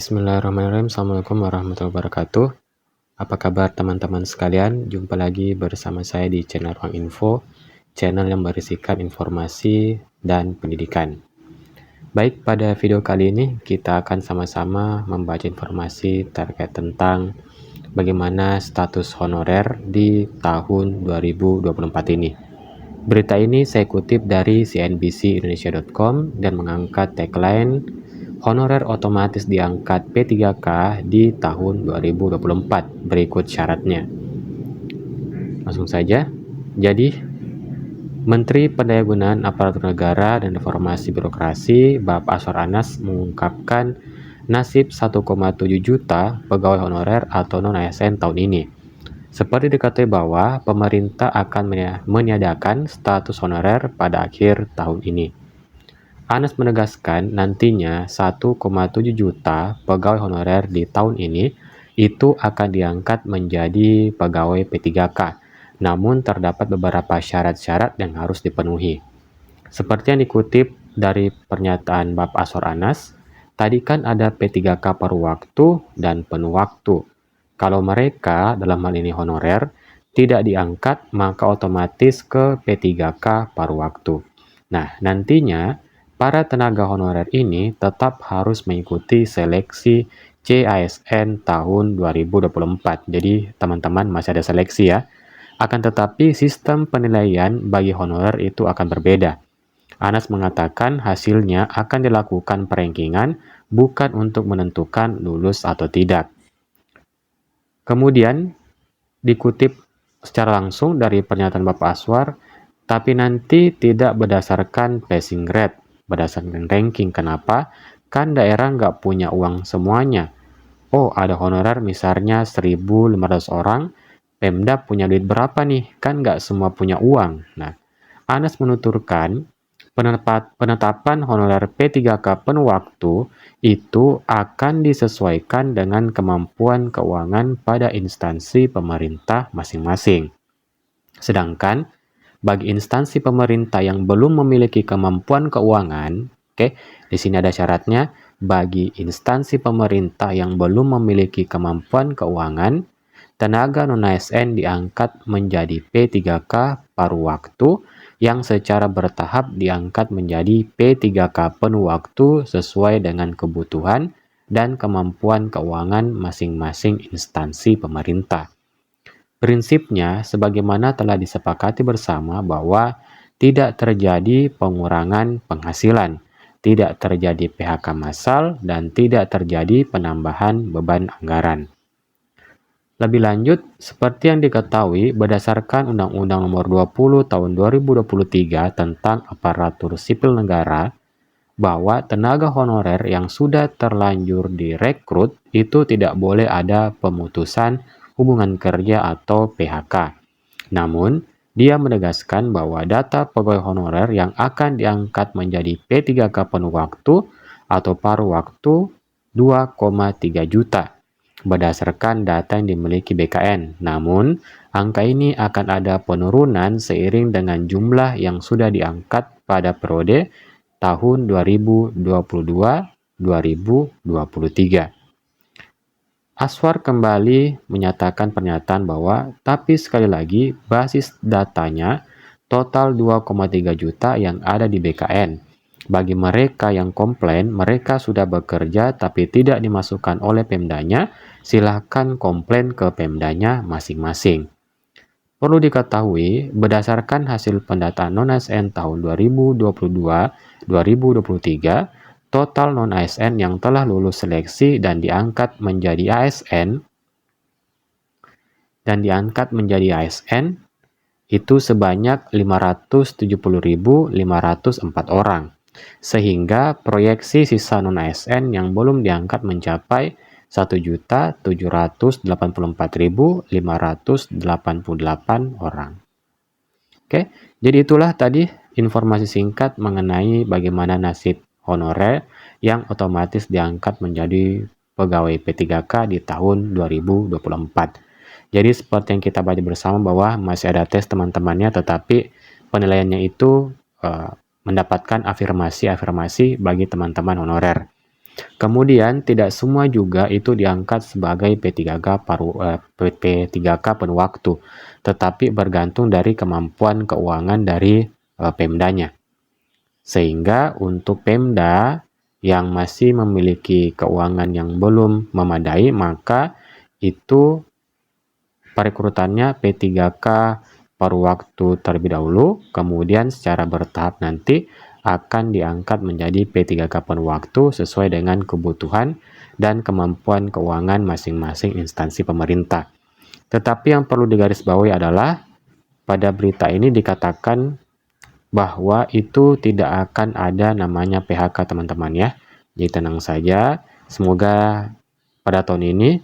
Bismillahirrahmanirrahim. Assalamualaikum warahmatullahi wabarakatuh. Apa kabar teman-teman sekalian? Jumpa lagi bersama saya di channel Ruang Info, channel yang berisikan informasi dan pendidikan. Baik, pada video kali ini kita akan sama-sama membaca informasi terkait tentang bagaimana status honorer di tahun 2024 ini. Berita ini saya kutip dari cnbcindonesia.com dan mengangkat tagline honorer otomatis diangkat P3K di tahun 2024. Berikut syaratnya. Langsung saja. Jadi, Menteri Pendayagunaan Aparatur Negara dan Reformasi Birokrasi Bapak Aswar Anas mengungkapkan nasib 1,7 juta pegawai honorer atau non-ASN tahun ini. Seperti diketahui bahwa pemerintah akan meniadakan status honorer pada akhir tahun ini. Anas menegaskan nantinya 1,7 juta pegawai honorer di tahun ini itu akan diangkat menjadi pegawai P3K, namun terdapat beberapa syarat-syarat yang harus dipenuhi. Seperti yang dikutip dari pernyataan Bapak Aswar Anas, tadi kan ada P3K paruh waktu dan penuh waktu. Kalau mereka, dalam hal ini honorer, tidak diangkat, maka otomatis ke P3K paruh waktu. Nah, nantinya para tenaga honorer ini tetap harus mengikuti seleksi CASN tahun 2024. Jadi, teman-teman masih ada seleksi ya. Akan tetapi, sistem penilaian bagi honorer itu akan berbeda. Anas mengatakan hasilnya akan dilakukan perankingan, bukan untuk menentukan lulus atau tidak. Kemudian dikutip secara langsung dari pernyataan Bapak Aswar, tapi nanti tidak berdasarkan passing grade, berdasarkan ranking. Kenapa? Kan daerah nggak punya uang semuanya. Oh, ada honorer misalnya 1.500 orang, Pemda punya duit berapa nih? Kan nggak semua punya uang. Nah, Anas menuturkan, penetapan honorer P3K penuh waktu itu akan disesuaikan dengan kemampuan keuangan pada instansi pemerintah masing-masing. Sedangkan bagi instansi pemerintah yang belum memiliki kemampuan keuangan, di sini ada syaratnya, bagi instansi pemerintah yang belum memiliki kemampuan keuangan, tenaga non-ASN diangkat menjadi P3K paruh waktu yang secara bertahap diangkat menjadi P3K penuh waktu sesuai dengan kebutuhan dan kemampuan keuangan masing-masing instansi pemerintah. Prinsipnya, sebagaimana telah disepakati bersama bahwa tidak terjadi pengurangan penghasilan, tidak terjadi PHK massal, dan tidak terjadi penambahan beban anggaran. Lebih lanjut, seperti yang diketahui berdasarkan Undang-Undang Nomor 20 Tahun 2023 tentang Aparatur Sipil Negara, bahwa tenaga honorer yang sudah terlanjur direkrut itu tidak boleh ada pemutusan hubungan kerja atau PHK. Namun, dia menegaskan bahwa data pegawai honorer yang akan diangkat menjadi P3K penuh waktu atau paruh waktu 2,3 juta berdasarkan data yang dimiliki BKN. Namun, angka ini akan ada penurunan seiring dengan jumlah yang sudah diangkat pada periode tahun 2022-2023. Aswar kembali menyatakan pernyataan bahwa, tapi sekali lagi, basis datanya total 2,3 juta yang ada di BKN. Bagi mereka yang komplain, mereka sudah bekerja tapi tidak dimasukkan oleh Pemdanya, silahkan komplain ke Pemdanya masing-masing. Perlu diketahui, berdasarkan hasil pendataan non-ASN tahun 2022-2023, total non-ASN yang telah lulus seleksi dan diangkat menjadi ASN itu sebanyak 570.504 orang, sehingga proyeksi sisa non-ASN yang belum diangkat mencapai 1.784.588 orang. Oke, jadi itulah tadi informasi singkat mengenai bagaimana nasib honorer yang otomatis diangkat menjadi pegawai P3K di tahun 2024. Jadi seperti yang kita baca bersama bahwa masih ada tes teman-temannya, tetapi penilaiannya itu mendapatkan afirmasi bagi teman-teman honorer. Kemudian tidak semua juga itu diangkat sebagai P3K penuh waktu, tetapi bergantung dari kemampuan keuangan dari Pemdanya. Sehingga untuk Pemda yang masih memiliki keuangan yang belum memadai, maka itu perekrutannya P3K paruh waktu terlebih dahulu, kemudian secara bertahap nanti akan diangkat menjadi P3K penuh waktu sesuai dengan kebutuhan dan kemampuan keuangan masing-masing instansi pemerintah. Tetapi yang perlu digarisbawahi adalah pada berita ini dikatakan bahwa itu tidak akan ada namanya PHK teman-teman ya. Jadi tenang saja, semoga pada tahun ini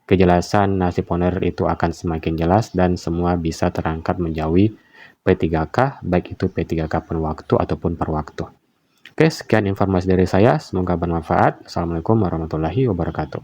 kejelasan nasib honorer itu akan semakin jelas dan semua bisa terangkat menjauhi P3K, baik itu P3K penuh waktu ataupun per waktu. Oke, sekian informasi dari saya, semoga bermanfaat. Assalamualaikum warahmatullahi wabarakatuh.